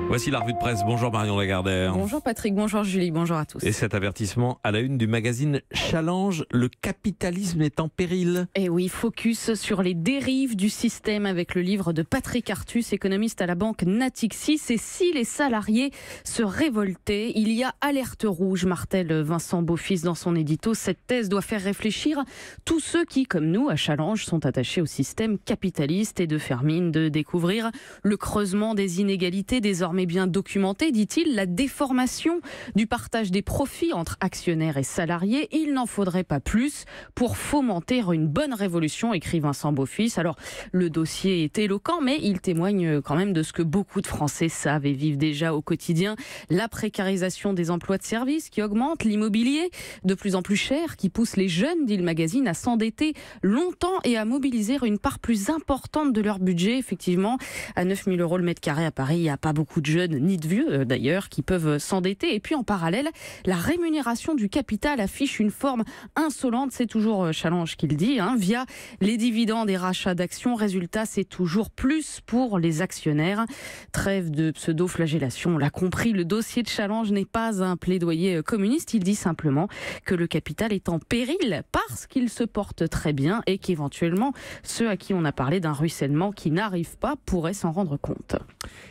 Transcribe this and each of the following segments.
Voici la revue de presse. Bonjour Marion Lagardère. Bonjour Patrick, bonjour Julie, bonjour à tous. Et cet avertissement à la une du magazine Challenge, le capitalisme est en péril. Et oui, focus sur les dérives du système avec le livre de Patrick Artus, économiste à la banque Natixis. Et si les salariés se révoltaient, il y a alerte rouge, martèle Vincent Beaufils dans son édito. Cette thèse doit faire réfléchir tous ceux qui, comme nous, à Challenge, sont attachés au système capitaliste et de faire mine de découvrir le creusement des inégalités désormais bien documenté, dit-il, la déformation du partage des profits entre actionnaires et salariés. Il n'en faudrait pas plus pour fomenter une bonne révolution, écrit Vincent Beaufils. Alors, le dossier est éloquent, mais il témoigne quand même de ce que beaucoup de Français savent et vivent déjà au quotidien. La précarisation des emplois de service qui augmente, l'immobilier de plus en plus cher, qui pousse les jeunes, dit le magazine, à s'endetter longtemps et à mobiliser une part plus importante de leur budget. Effectivement, à 9 000 € le mètre carré à Paris, il n'y a pas beaucoup de jeunes, ni de vieux d'ailleurs, qui peuvent s'endetter. Et puis en parallèle, la rémunération du capital affiche une forme insolente, c'est toujours Challenge qui le dit, via les dividendes et rachats d'actions. Résultat, c'est toujours plus pour les actionnaires. Trêve de pseudo-flagellation, on l'a compris, le dossier de Challenge n'est pas un plaidoyer communiste, il dit simplement que le capital est en péril parce qu'il se porte très bien et qu'éventuellement, ceux à qui on a parlé d'un ruissellement qui n'arrive pas pourraient s'en rendre compte.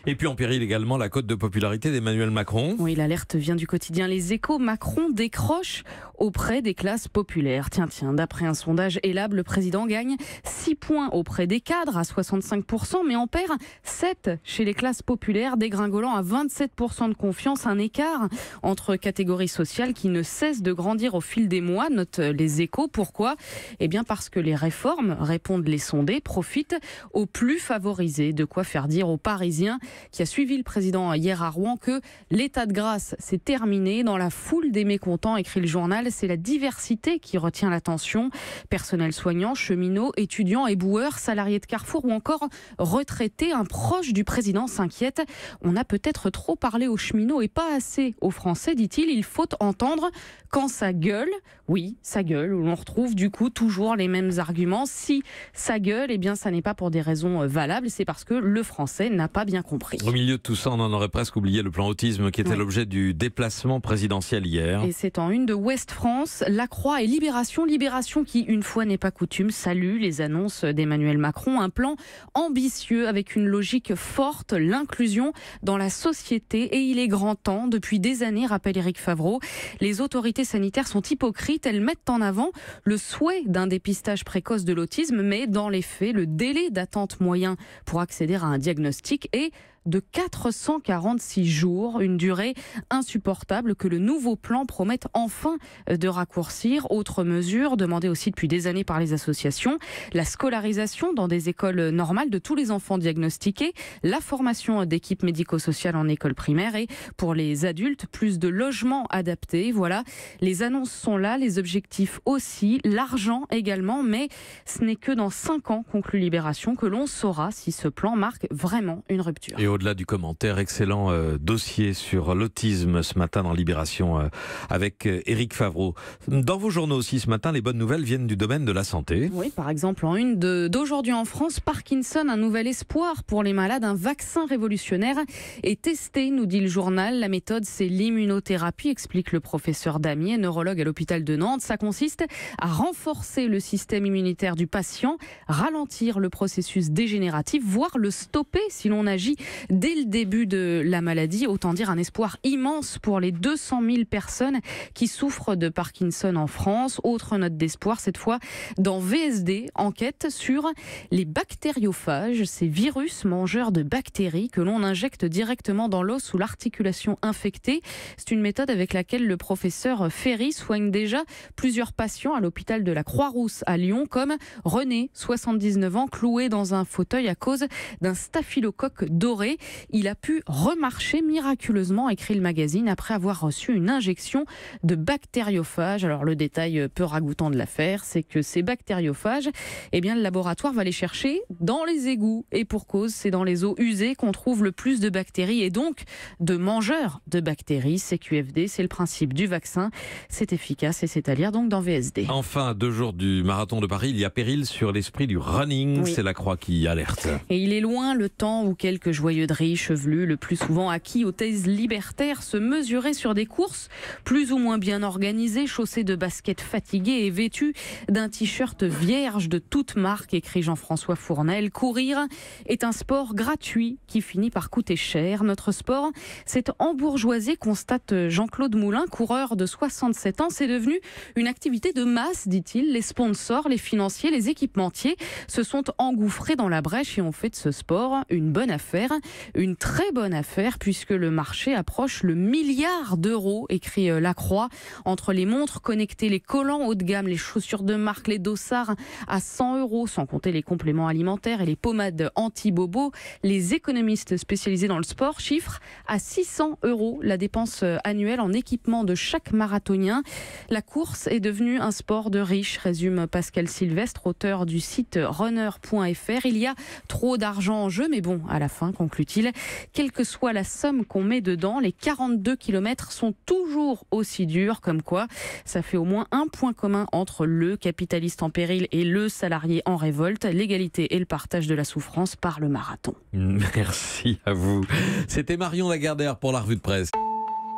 Et puis en péril également la cote de popularité d'Emmanuel Macron. Oui, l'alerte vient du quotidien Les Échos. Macron décroche auprès des classes populaires. Tiens, d'après un sondage Elab, le président gagne 6 points auprès des cadres à 65%, mais en perd 7 chez les classes populaires, dégringolant à 27% de confiance, un écart entre catégories sociales qui ne cesse de grandir au fil des mois, notent Les Échos. Pourquoi ? Eh bien parce que les réformes, répondent les sondés, profitent aux plus favorisés. De quoi faire dire aux Parisiens qui a suivi le président hier à Rouen que l'état de grâce s'est terminé. Dans la foule des mécontents, écrit le journal, c'est la diversité qui retient l'attention. Personnel soignant, cheminots, étudiants, éboueurs, salariés de Carrefour ou encore retraités. Un proche du président s'inquiète. On a peut-être trop parlé aux cheminots et pas assez aux Français, dit-il. Il faut entendre quand ça gueule. Oui, ça gueule. On retrouve du coup toujours les mêmes arguments. Si ça gueule, eh bien ça n'est pas pour des raisons valables, c'est parce que le Français n'a pas bien compris. Au milieu de tout ça, on en aurait presque oublié le plan autisme qui était l'objet du déplacement présidentiel hier. Et c'est en une de Ouest France, La Croix et Libération. Libération qui, une fois n'est pas coutume, salue les annonces d'Emmanuel Macron. Un plan ambitieux avec une logique forte, l'inclusion dans la société. Et il est grand temps, depuis des années, rappelle Éric Favreau. Les autorités sanitaires sont hypocrites. Elles mettent en avant le souhait d'un dépistage précoce de l'autisme, mais dans les faits, le délai d'attente moyen pour accéder à un diagnostic est de 446 jours, une durée insupportable que le nouveau plan promet enfin de raccourcir. Autre mesure demandée aussi depuis des années par les associations, la scolarisation dans des écoles normales de tous les enfants diagnostiqués, la formation d'équipes médico-sociales en école primaire et pour les adultes, plus de logements adaptés. Voilà, les annonces sont là, les objectifs aussi, l'argent également, mais ce n'est que dans 5 ans, conclut Libération, que l'on saura si ce plan marque vraiment une rupture. Et au-delà du commentaire, excellent dossier sur l'autisme ce matin dans Libération avec Éric Favreau. Dans vos journaux aussi ce matin, les bonnes nouvelles viennent du domaine de la santé. Oui, par exemple en une d'aujourd'hui en France, Parkinson, un nouvel espoir pour les malades. Un vaccin révolutionnaire est testé, nous dit le journal. La méthode, c'est l'immunothérapie, explique le professeur Damier, neurologue à l'hôpital de Nantes. Ça consiste à renforcer le système immunitaire du patient, ralentir le processus dégénératif, voire le stopper si l'on agit dès le début de la maladie. Autant dire un espoir immense pour les 200 000 personnes qui souffrent de Parkinson en France. Autre note d'espoir, cette fois dans VSD, enquête sur les bactériophages, ces virus mangeurs de bactéries que l'on injecte directement dans l'os ou l'articulation infectée. C'est une méthode avec laquelle le professeur Ferry soigne déjà plusieurs patients à l'hôpital de la Croix-Rousse à Lyon, comme René, 79 ans, cloué dans un fauteuil à cause d'un staphylocoque doré. Il a pu remarcher miraculeusement, écrit le magazine, après avoir reçu une injection de bactériophages. Alors le détail peu ragoûtant de l'affaire, c'est que ces bactériophages, eh bien le laboratoire va les chercher dans les égouts. Et pour cause, c'est dans les eaux usées qu'on trouve le plus de bactéries et donc de mangeurs de bactéries. CQFD, c'est le principe du vaccin. C'est efficace et c'est à lire donc dans VSD. Enfin, 2 jours du marathon de Paris, il y a péril sur l'esprit du running. Oui. C'est la Croix qui alerte. Et il est loin le temps où quelques joyeux milieu de riches, chevelus, le plus souvent acquis aux thèses libertaires, se mesurer sur des courses plus ou moins bien organisées, chaussées de baskets fatiguées et vêtues d'un t-shirt vierge de toute marque, écrit Jean-François Fournel. Courir est un sport gratuit qui finit par coûter cher. Notre sport s'est embourgeoisé, constate Jean-Claude Moulin, coureur de 67 ans. C'est devenu une activité de masse, dit-il. Les sponsors, les financiers, les équipementiers se sont engouffrés dans la brèche et ont fait de ce sport une bonne affaire. Une très bonne affaire puisque le marché approche le milliard d'euros, écrit Lacroix. Entre les montres connectées, les collants haut de gamme, les chaussures de marque, les dossards à 100 euros, sans compter les compléments alimentaires et les pommades anti-bobo, les économistes spécialisés dans le sport chiffrent à 600 euros la dépense annuelle en équipement de chaque marathonien. La course est devenue un sport de riches, résume Pascal Sylvestre, auteur du site runner.fr. Il y a trop d'argent en jeu, mais bon, à la fin, conclut-il, quelle que soit la somme qu'on met dedans, les 42 km sont toujours aussi durs, comme quoi ça fait au moins un point commun entre le capitaliste en péril et le salarié en révolte, l'égalité et le partage de la souffrance par le marathon. Merci à vous. C'était Marion Lagardère pour la revue de presse.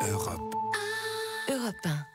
Europe 1.